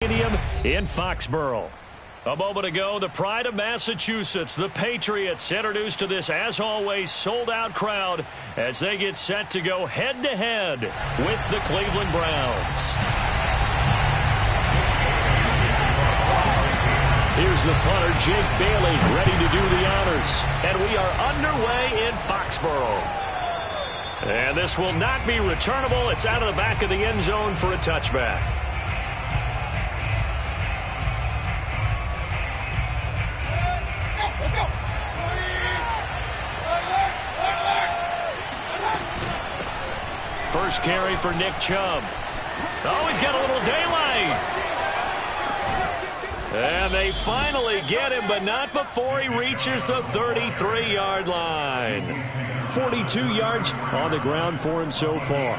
Stadium in Foxborough. A moment ago, the pride of Massachusetts, the Patriots, introduced to this, as always, sold-out crowd as they get set to go head-to-head with the Cleveland Browns. Here's the punter, Jake Bailey, ready to do the honors. And we are underway in Foxborough. And this will not be returnable. It's out of the back of the end zone for a touchback. First carry for Nick Chubb. Oh, he's got a little daylight. And they finally get him, but not before he reaches the 33-yard line. 42 yards on the ground for him so far.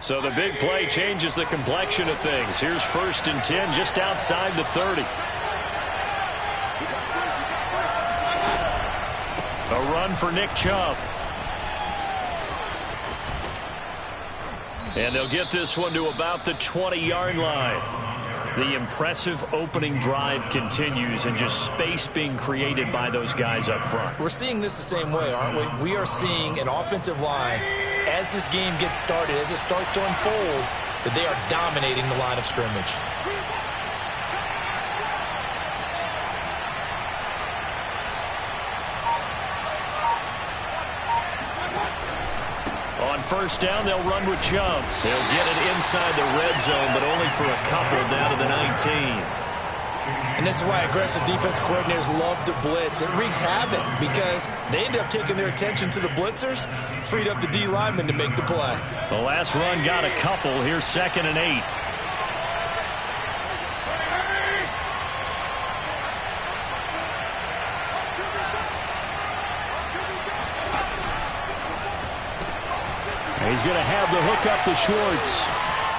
So the big play changes the complexion of things. Here's 1st and 10 just outside the 30. A run for Nick Chubb. And they'll get this one to about the 20-yard line. The impressive opening drive continues, and just space being created by those guys up front. We're seeing this the same way, aren't we? We are seeing an offensive line, as this game gets started, as it starts to unfold, that they are dominating the line of scrimmage. On 1st down, they'll run with Chubb. They'll get it inside the red zone, but only for a couple down to the 19. And this is why aggressive defense coordinators love to blitz. It wreaks havoc because they end up taking their attention to the blitzers, freed up the D lineman to make the play. The last run got a couple. Here's 2nd and 8. He's going to have the hook up to Schwartz.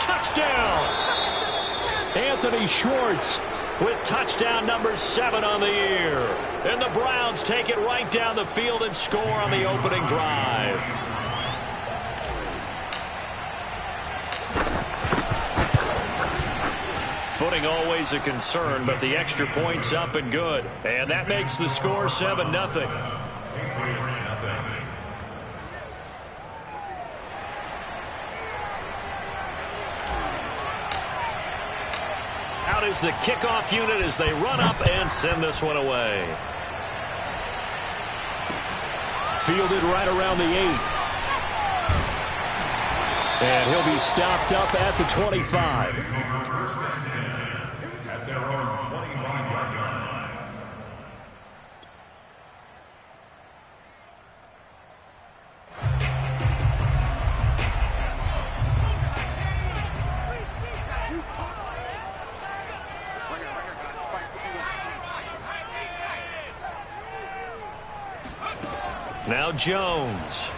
Touchdown! Anthony Schwartz with touchdown number 7 on the year. And the Browns take it right down the field and score on the opening drive. Footing always a concern, but the extra point's up and good. And that makes the score 7-0. Out is the kickoff unit as they run up and send this one away. Fielded right around the 8. And he'll be stopped up at the 25. At their own 25-yard line. Now Jones.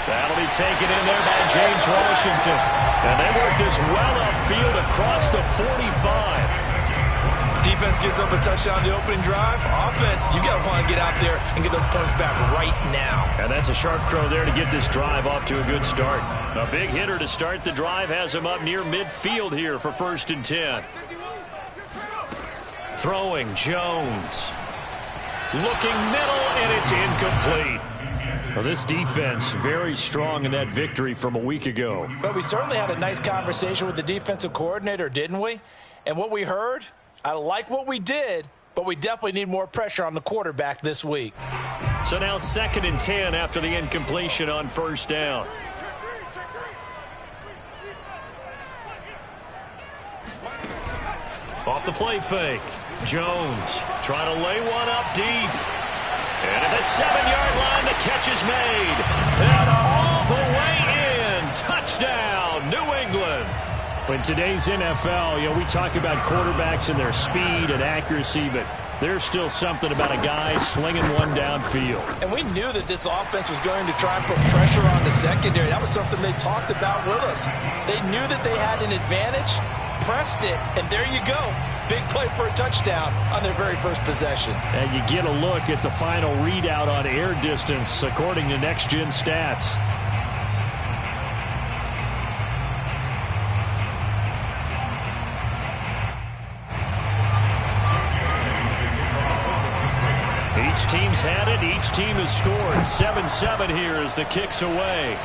That'll be taken in there by James Washington. And they work this well upfield across the 45. Defense gives up a touchdown the opening drive. Offense, you got to want to get out there and get those points back right now. And that's a sharp throw there to get this drive off to a good start. A big hitter to start the drive has him up near midfield here for 1st and 10. Throwing Jones. Looking middle, and it's incomplete. Well, this defense very strong in that victory from a week ago. But we certainly had a nice conversation with the defensive coordinator, didn't we? And what we heard, I like what we did, but we definitely need more pressure on the quarterback this week. So now 2nd and 10 after the incompletion on 1st down. Off the play fake. Jones trying to lay one up deep. And at the 7-yard line, the catch is made. And all the way in. Touchdown, New England. In today's NFL, we talk about quarterbacks and their speed and accuracy, but there's still something about a guy slinging one downfield. And we knew that this offense was going to try and put pressure on the secondary. That was something they talked about with us. They knew that they had an advantage, pressed it, and there you go. Big play for a touchdown on their very first possession. And you get a look at the final readout on air distance, according to Next Gen Stats. Each team's had it. Each team has scored. 7-7 here as the kick's away.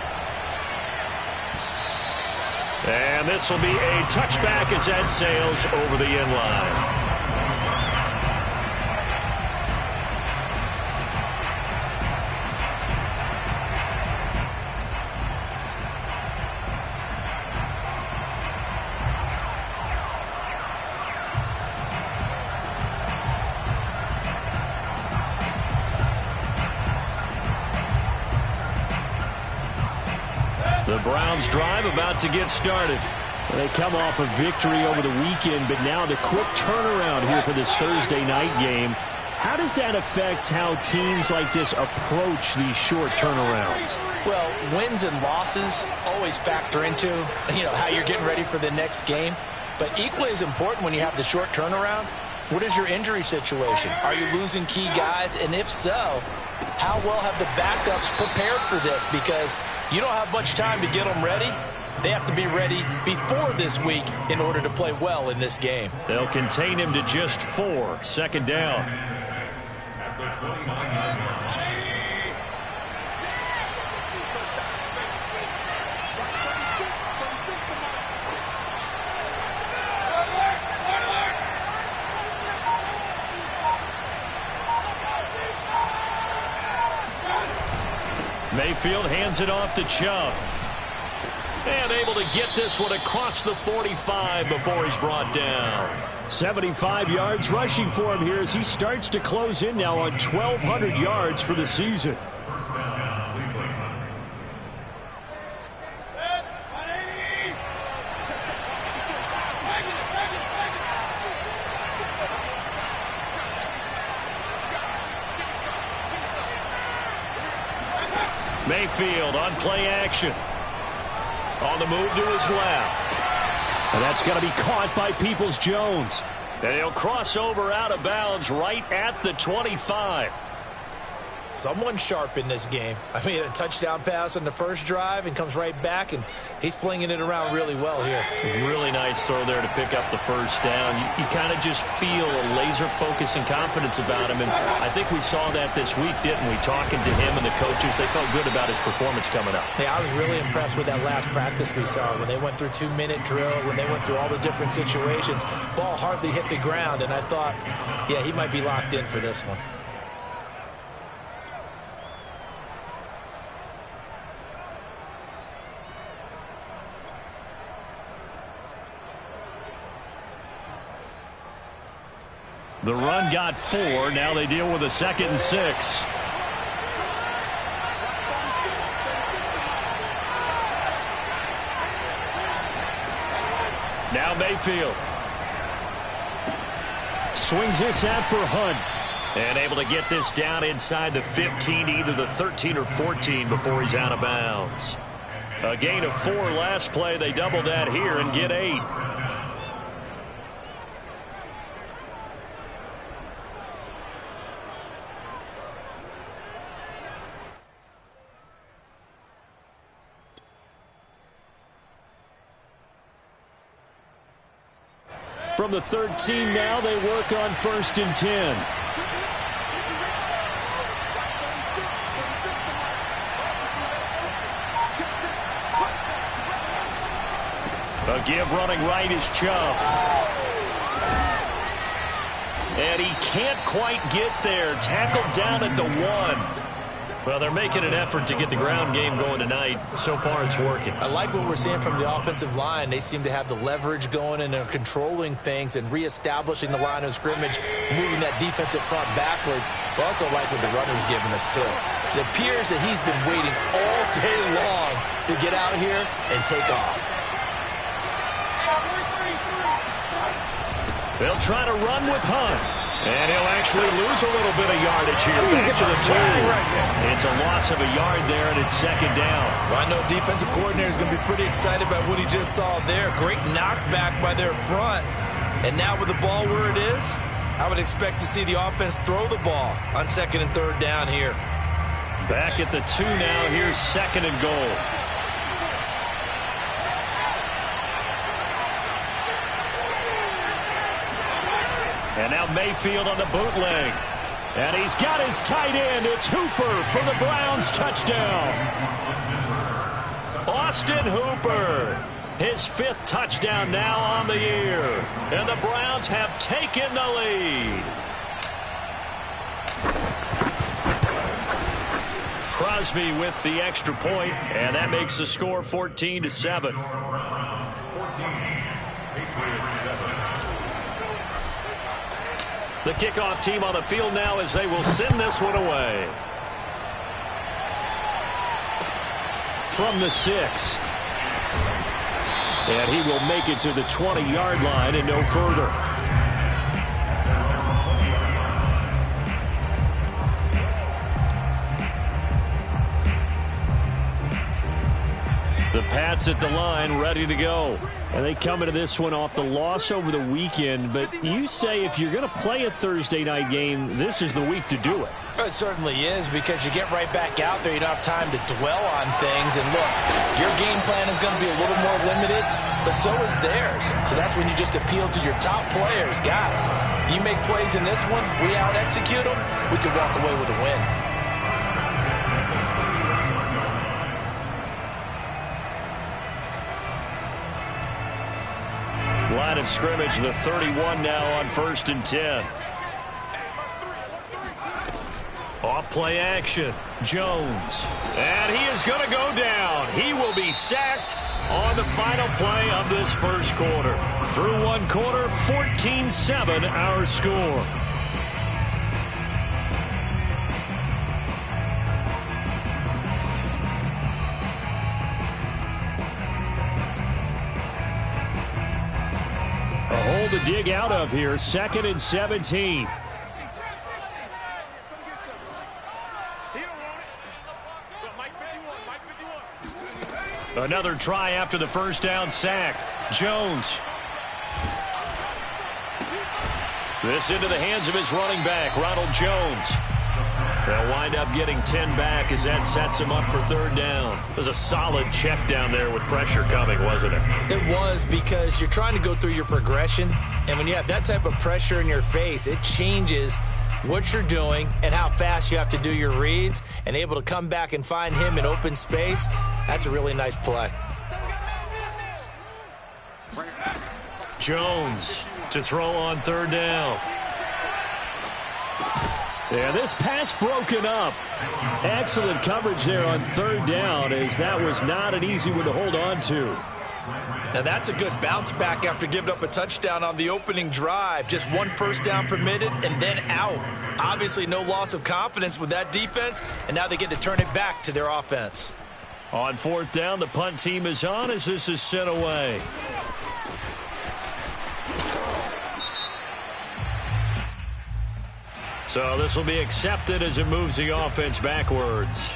And this will be a touchback as that sails over the end line. The Browns drive about to get started. They come off a victory over the weekend, but now the quick turnaround here for this Thursday night game. How does that affect how teams like this approach these short turnarounds? Well, wins and losses always factor into, how you're getting ready for the next game. But equally as important when you have the short turnaround, what is your injury situation? Are you losing key guys? And if so, how well have the backups prepared for this? Because you don't have much time to get them ready. They have to be ready before this week in order to play well in this game. They'll contain him to just 4. Second down. Mayfield hands it off to Chubb. And able to get this one across the 45 before he's brought down. 75 yards rushing for him here as he starts to close in now on 1,200 yards for the season. Mayfield on play action. On the move to his left. And that's going to be caught by Peoples-Jones. And he'll cross over out of bounds right at the 25. Someone sharp in this game. I mean, a touchdown pass on the first drive and comes right back, and he's flinging it around really well here. Really nice throw there to pick up the first down. You kind of just feel a laser focus and confidence about him, and I think we saw that this week, didn't we? Talking to him and the coaches, they felt good about his performance coming up. Hey, I was really impressed with that last practice we saw when they went through 2-minute drill, when they went through all the different situations. Ball hardly hit the ground, and I thought, yeah, he might be locked in for this one. The run got 4. Now they deal with a 2nd and 6. Now Mayfield. Swings this out for Hunt. And able to get this down inside the 15, either the 13 or 14 before he's out of bounds. A gain of 4 last play. They double that here and get 8. From the 13 now, they work on 1st and 10. A give running right is Chubb. And he can't quite get there. Tackled down at the 1. Well, they're making an effort to get the ground game going tonight. So far, it's working. I like what we're seeing from the offensive line. They seem to have the leverage going, and they're controlling things and reestablishing the line of scrimmage, moving that defensive front backwards. But also like what the runner's giving us, too. It appears that he's been waiting all day long to get out here and take off. They'll try to run with Hunt. And he'll actually lose a little bit of yardage here. Back to the 2. It's a loss of a yard there, and it's 2nd down. Well, I know defensive coordinator is going to be pretty excited about what he just saw there. Great knockback by their front. And now with the ball where it is, I would expect to see the offense throw the ball on 2nd and 3rd down here. Back at the 2 now. Here's 2nd and goal. And now Mayfield on the bootleg. And he's got his tight end. It's Hooper for the Browns touchdown. Austin Hooper. His 5th touchdown now on the year. And the Browns have taken the lead. Crosby with the extra point, and that makes the score 14-7. The kickoff team on the field now as they will send this one away. From the 6. And he will make it to the 20-yard line and no further. The Pats at the line, ready to go. And they come into this one off the loss over the weekend. But you say if you're going to play a Thursday night game, this is the week to do it. It certainly is, because you get right back out there. You don't have time to dwell on things. And look, your game plan is going to be a little more limited, but so is theirs. So that's when you just appeal to your top players. Guys, you make plays in this one, we out-execute them, we can walk away with a win. Line of scrimmage, the 31 now on 1st and 10. Off play action, Jones. And he is going to go down. He will be sacked on the final play of this first quarter. Through one quarter, 14-7 our score. A hole to dig out of here, 2nd and 17. Another try after the first down sack. Jones. This into the hands of his running back, Ronald Jones. They'll wind up getting 10 back as that sets him up for 3rd down. It was a solid check down there with pressure coming, wasn't it? It was, because you're trying to go through your progression, and when you have that type of pressure in your face, it changes what you're doing and how fast you have to do your reads, and able to come back and find him in open space. That's a really nice play. Jones to throw on 3rd down. Yeah, this pass broken up. Excellent coverage there on 3rd down, as that was not an easy one to hold on to. Now that's a good bounce back after giving up a touchdown on the opening drive. Just 1 first down permitted and then out. Obviously no loss of confidence with that defense, and now they get to turn it back to their offense. On 4th down, the punt team is on as this is sent away. So this will be accepted as it moves the offense backwards.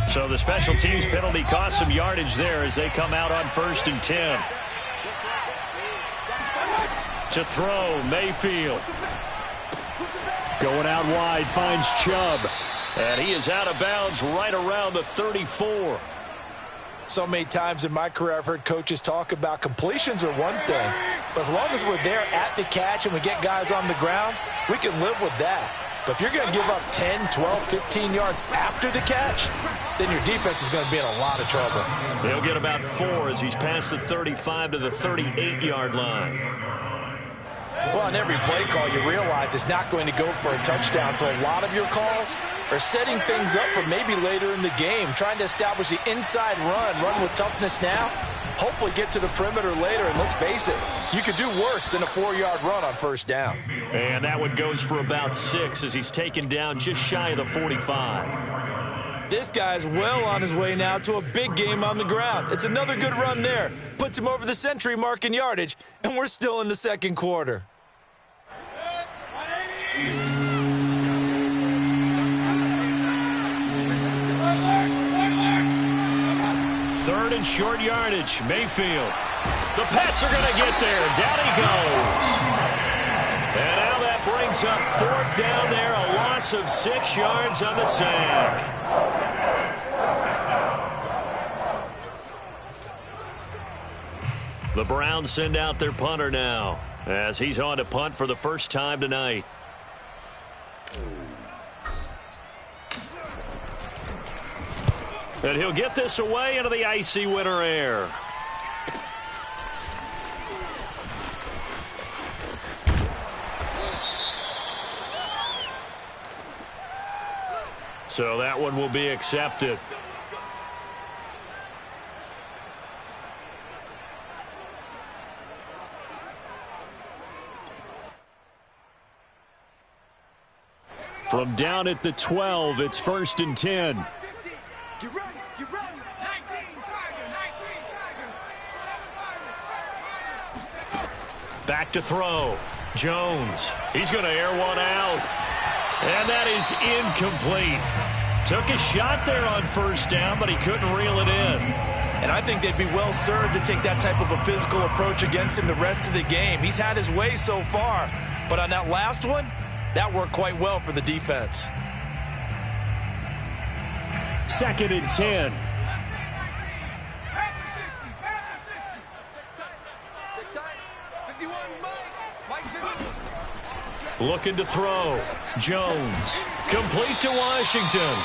So the special teams penalty cost some yardage there as they come out on 1st and 10. To throw, Mayfield. Going out wide, finds Chubb. And he is out of bounds right around the 34. So many times in my career I've heard coaches talk about completions are one thing, but as long as we're there at the catch and we get guys on the ground, we can live with that. But if you're going to give up 10, 12, 15 yards after the catch, then your defense is going to be in a lot of trouble. They'll get about 4 as he's past the 35 to the 38-yard line. Well, on every play call, you realize it's not going to go for a touchdown, so a lot of your calls are setting things up for maybe later in the game, trying to establish the inside run with toughness now, hopefully get to the perimeter later, and let's face it, you could do worse than a 4-yard run on 1st down. And that one goes for about 6 as he's taken down just shy of the 45. This guy's well on his way now to a big game on the ground. It's another good run there. Puts him over the century mark in yardage, and we're still in the 2nd quarter. 3rd and short yardage. Mayfield. The Pats are going to get there. Down he goes. And now that brings up 4th down there. A loss of 6 yards on the sack. The Browns send out their punter now, as he's on to punt for the first time tonight. And he'll get this away into the icy winter air. So that one will be accepted. From down at the 12, it's 1st and 10. Back to throw. Jones. He's going to air one out. And that is incomplete. Took a shot there on 1st down, but he couldn't reel it in. And I think they'd be well served to take that type of a physical approach against him the rest of the game. He's had his way so far, but on that last one, that worked quite well for the defense. 2nd and 10. Looking to throw. Jones. Complete to Washington.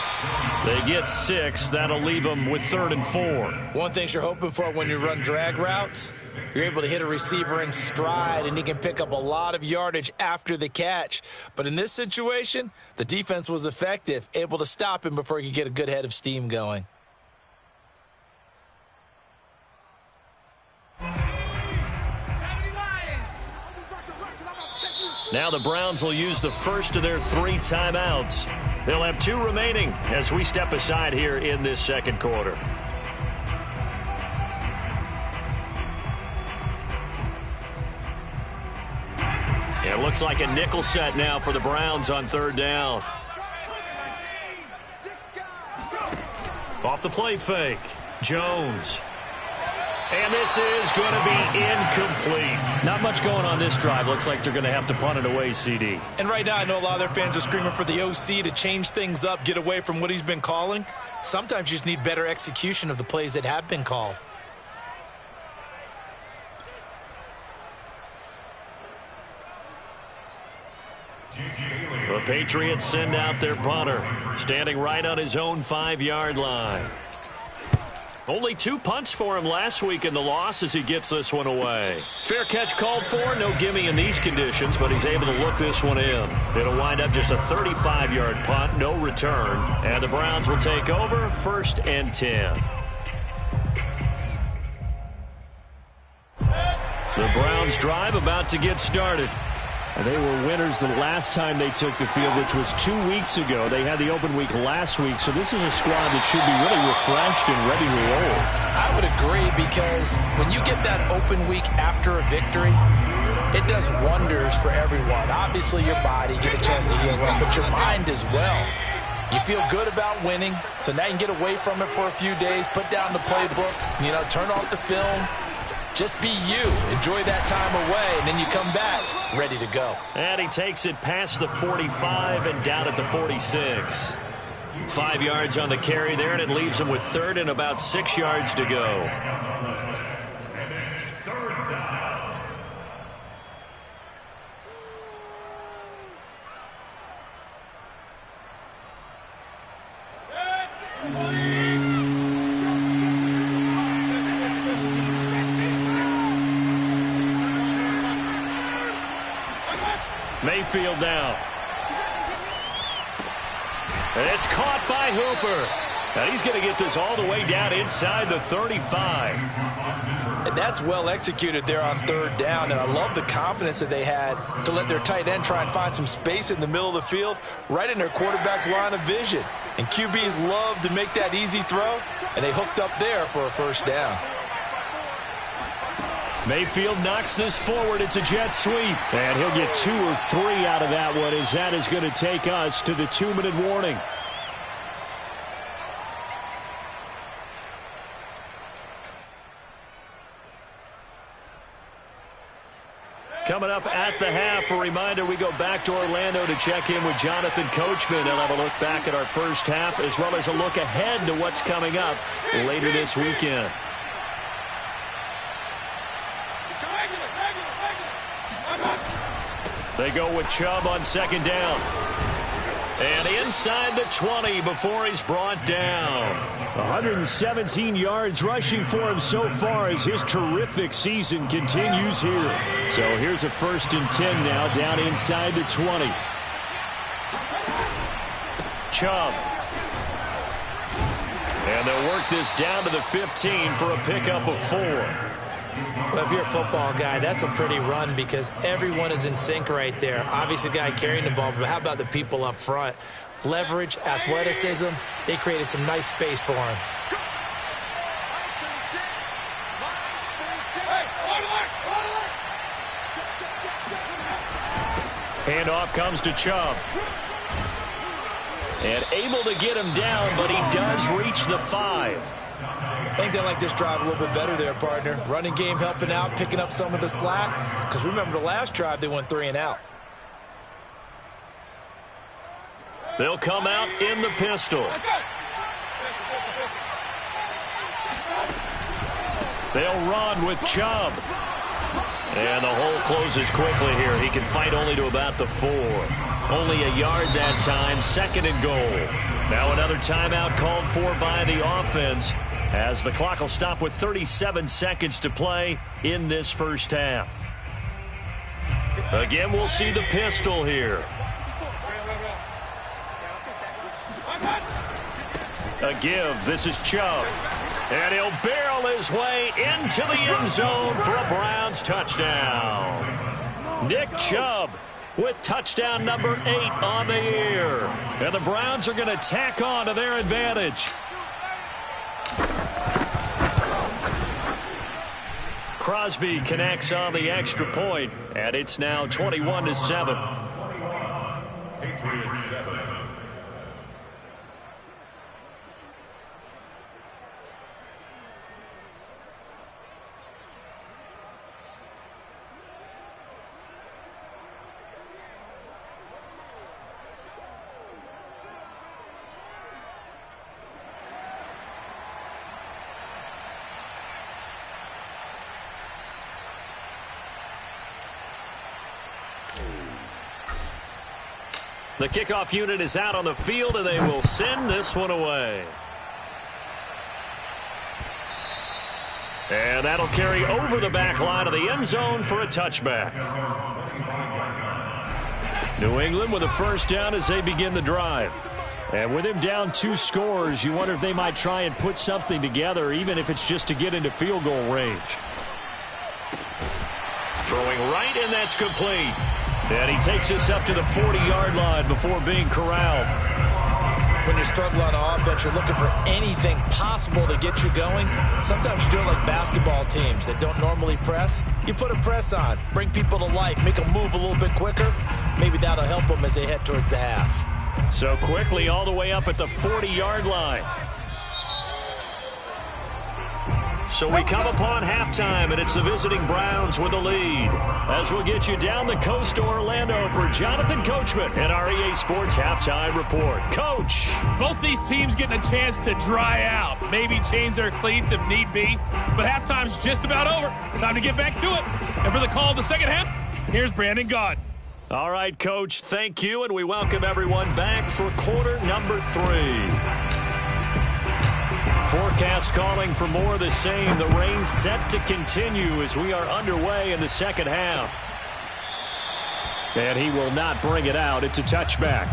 They get 6. That'll leave them with 3rd and 4. One thing you're hoping for when you run drag routes, you're able to hit a receiver in stride, and he can pick up a lot of yardage after the catch. But in this situation, the defense was effective, able to stop him before he could get a good head of steam going. Now the Browns will use the first of their 3 timeouts. They'll have 2 remaining as we step aside here in this second quarter. It looks like a nickel set now for the Browns on 3rd down. Off the play fake. Jones. And this is going to be incomplete. Not much going on this drive. Looks like they're going to have to punt it away, CD. And right now, I know a lot of their fans are screaming for the OC to change things up, get away from what he's been calling. Sometimes you just need better execution of the plays that have been called. The Patriots send out their punter, standing right on his own 5-yard line. Only 2 punts for him last week in the loss as he gets this one away. Fair catch called for. No gimme in these conditions, but he's able to look this one in. It'll wind up just a 35-yard punt, no return. And the Browns will take over 1st and 10. The Browns drive about to get started. And they were winners the last time they took the field, which was 2 weeks ago. They had the open week last week, so this is a squad that should be really refreshed and ready to roll. I would agree, because when you get that open week after a victory, it does wonders for everyone. Obviously, your body, get a chance to heal up, but your mind as well. You feel good about winning, so now you can get away from it for a few days, put down the playbook, turn off the film. Just be you. Enjoy that time away, and then you come back ready to go. And he takes it past the 45 and down at the 46. 5 yards on the carry there, and it leaves him with 3rd and about 6 yards to go. Mayfield down. And it's caught by Hooper. And he's going to get this all the way down inside the 35. And that's well executed there on 3rd down. And I love the confidence that they had to let their tight end try and find some space in the middle of the field, right in their quarterback's line of vision. And QBs love to make that easy throw, and they hooked up there for a 1st down. Mayfield knocks this forward. It's a jet sweep. And he'll get 2 or 3 out of that one, as that is going to take us to the 2-minute warning. Coming up at the half, a reminder, we go back to Orlando to check in with Jonathan Coachman. He'll have a look back at our first half as well as a look ahead to what's coming up later this weekend. They go with Chubb on second down. And inside the 20 before he's brought down. 117 yards rushing for him so far as his terrific season continues here. So here's a 1st and 10 now, down inside the 20. Chubb. And they'll work this down to the 15 for a pickup of 4. Well, if you're a football guy, that's a pretty run because everyone is in sync right there. Obviously, the guy carrying the ball, but how about the people up front? Leverage, athleticism, they created some nice space for him. Handoff comes to Chubb. And able to get him down, but he does reach the 5. I think they like this drive a little bit better there, partner. Running game helping out, picking up some of the slack. Because remember the last drive, they went 3 and out. They'll come out in the pistol. They'll run with Chubb. And the hole closes quickly here. He can fight only to about the 4. Only a yard that time, 2nd and goal. Now another timeout called for by the offense as the clock will stop with 37 seconds to play in this first half. Again, we'll see the pistol here. A give. This is Chubb. And he'll barrel his way into the end zone for a Browns touchdown. Nick Chubb with touchdown number 8 on the year. And the Browns are going to tack on to their advantage. Crosby connects on the extra point, and it's now 21-7. Patriots 7. The kickoff unit is out on the field, and they will send this one away. And that'll carry over the back line of the end zone for a touchback. New England with a first down as they begin the drive. And with him down 2 scores, you wonder if they might try and put something together, even if it's just to get into field goal range. Throwing right, and that's complete. And he takes this up to the 40-yard line before being corralled. When you struggle on offense, you're looking for anything possible to get you going. Sometimes you do it like basketball teams that don't normally press. You put a press on, bring people to life, make them move a little bit quicker. Maybe that'll help them as they head towards the half. So quickly all the way up at the 40-yard line. So we come upon halftime, and it's the visiting Browns with the lead. As we'll get you down the coast to Orlando for Jonathan Coachman at our EA Sports Halftime Report. Coach. Both these teams getting a chance to dry out, maybe change their cleats if need be, but halftime's just about over. Time to get back to it. And for the call of the second half, here's Brandon Gaud. All right, Coach, thank you, and we welcome everyone back for quarter number 3. Forecast calling for more of the same. The rain set to continue as we are underway in the second half. And he will not bring it out. It's a touchback.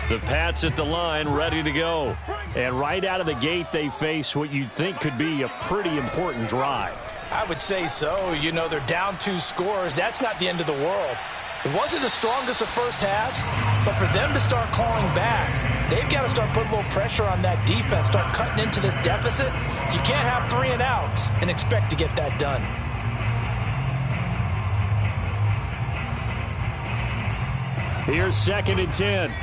The Pats at the line, ready to go. And right out of the gate, they face what you'd think could be a pretty important drive. I would say so. You know, they're down 2 scores. That's not the end of the world. It wasn't the strongest of first halves, but for them to start clawing back, they've got to start putting a little pressure on that defense, start cutting into this deficit. You can't have 3 and outs and expect to get that done. Here's 2nd and 10.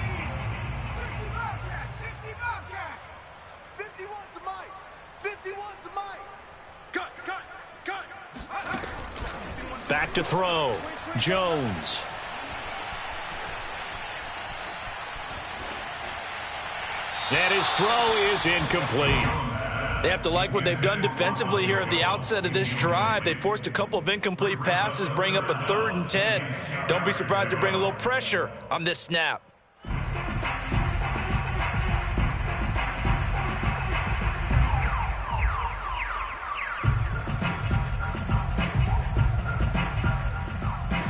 Back to throw. Jones. And his throw is incomplete. They have to like what they've done defensively here at the outset of this drive. They forced a couple of incomplete passes, bring up a 3rd and 10. Don't be surprised to bring a little pressure on this snap.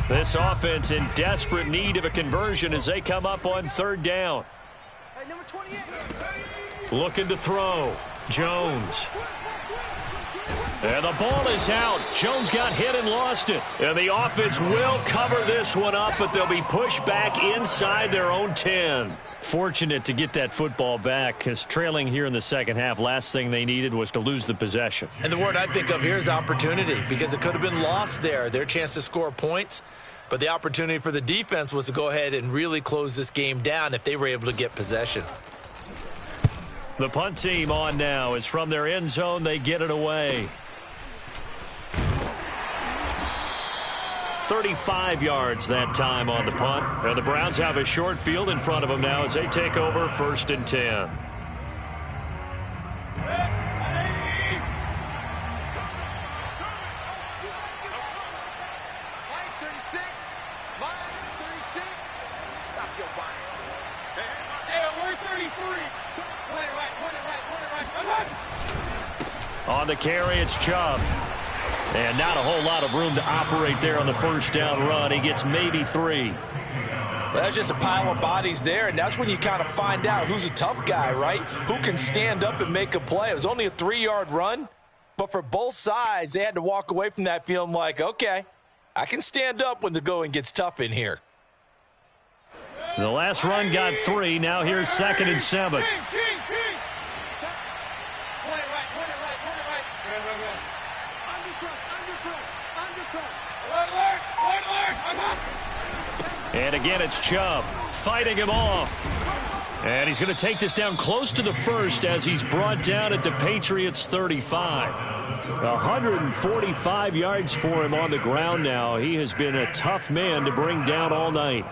This offense in desperate need of a conversion as they come up on 3rd down. Number 28. Looking to throw. Jones. And the ball is out. Jones got hit and lost it. And the offense will cover this one up, but they'll be pushed back inside their own 10. Fortunate to get that football back, because trailing here in the second half, last thing they needed was to lose the possession. And the word I think of here is opportunity, because it could have been lost there. Their chance to score points, but the opportunity for the defense was to go ahead and really close this game down if they were able to get possession. The punt team on now is from their end zone. They get it away. 35 yards that time on the punt. And the Browns have a short field in front of them now as they take over 1st and 10. On the carry, it's Chubb. And not a whole lot of room to operate there on the 1st down run. He gets maybe 3. Well, that's just a pile of bodies there, and that's when you kind of find out who's a tough guy, right? Who can stand up and make a play. It was only a 3-yard run, but for both sides, they had to walk away from that feeling like, okay, I can stand up when the going gets tough in here. The last run got 3. Now here's 2nd and 7. And again, it's Chubb fighting him off. And he's going to take this down close to the 1st as he's brought down at the Patriots' 35. 145 yards for him on the ground now. He has been a tough man to bring down all night.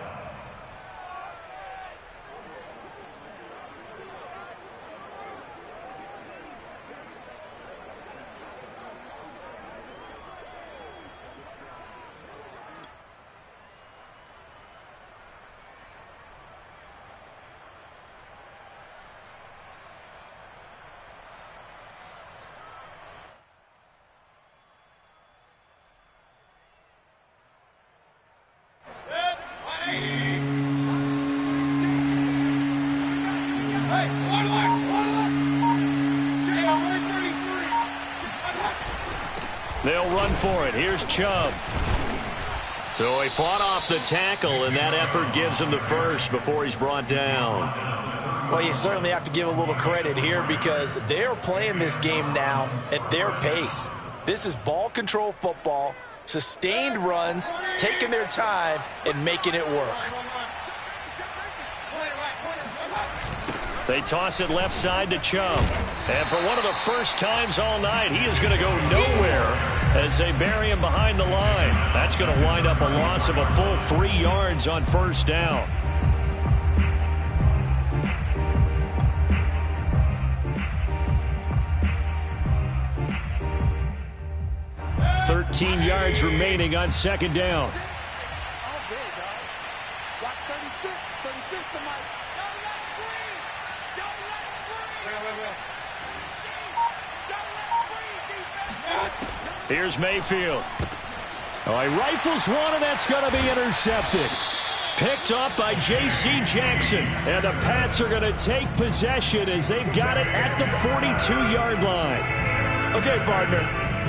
They'll run for it. Here's Chubb. So he fought off the tackle, and that effort gives him the 1st before he's brought down. Well, you certainly have to give a little credit here because they're playing this game now at their pace. This is ball control football, sustained runs, taking their time, and making it work. They toss it left side to Chubb. And for one of the first times all night, he is going to go nowhere as they bury him behind the line. That's going to wind up a loss of a full 3 yards on 1st down. $13 yards remaining on 2nd down. Here's Mayfield. Oh, he rifles one, and that's going to be intercepted. Picked up by J.C. Jackson. And the Pats are going to take possession as they've got it at the 42-yard line. Okay, partner,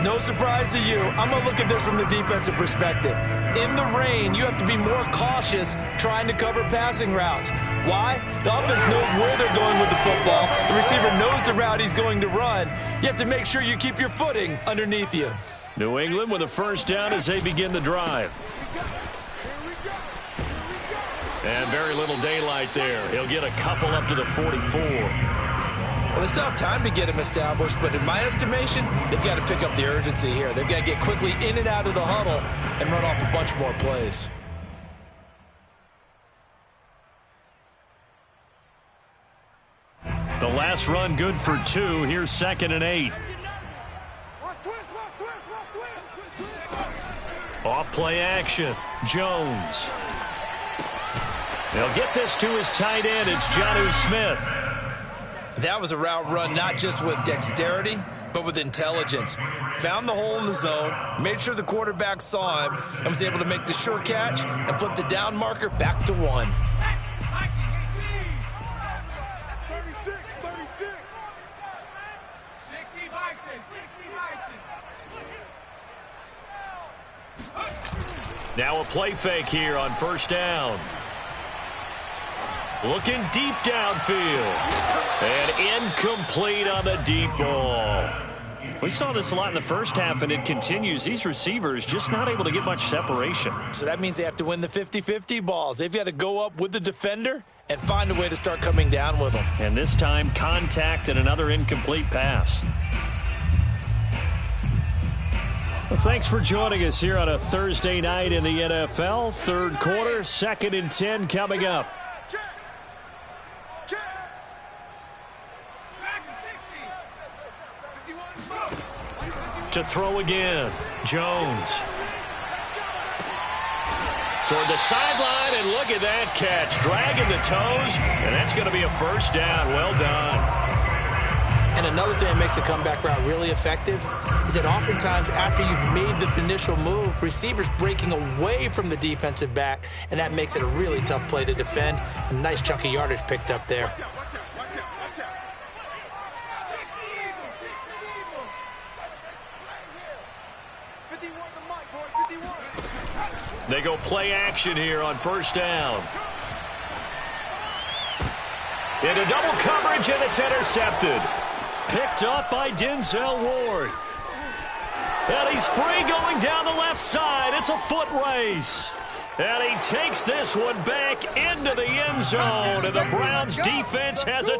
no surprise to you. I'm going to look at this from the defensive perspective. In the rain, you have to be more cautious trying to cover passing routes. Why? The offense knows where they're going with the football. The receiver knows the route he's going to run. You have to make sure you keep your footing underneath you. New England with a 1st down as they begin the drive. And very little daylight there. He'll get a couple up to the 44. Well, they still have time to get him established, but in my estimation, they've got to pick up the urgency here. They've got to get quickly in and out of the huddle and run off a bunch more plays. The last run good for 2. Here's 2nd and 8. Off play action. Jones. They'll get this to his tight end. It's Jonnu Smith. That was a route run not just with dexterity, but with intelligence. Found the hole in the zone, made sure the quarterback saw him, and was able to make the sure catch and flip the down marker back to 1. Now a play fake here on 1st down. Looking deep downfield. And incomplete on the deep ball. We saw this a lot in the first half, and it continues. These receivers just not able to get much separation. So that means they have to win the 50-50 balls. They've got to go up with the defender and find a way to start coming down with them. And this time, contact and another incomplete pass. Well, thanks for joining us here on a Thursday night in the NFL. 3rd quarter, 2nd and 10 coming up. To throw again, Jones. Toward the sideline, and look at that catch. Dragging the toes, and that's going to be a 1st down. Well done. And another thing that makes a comeback route really effective is that oftentimes after you've made the initial move, receivers breaking away from the defensive back, and that makes it a really tough play to defend. A nice chunk of yardage picked up there. They go play action here on 1st down. Into double coverage, and it's intercepted. Picked up by Denzel Ward. And he's free going down the left side. It's a foot race. And he takes this one back into the end zone. And the Browns defense has a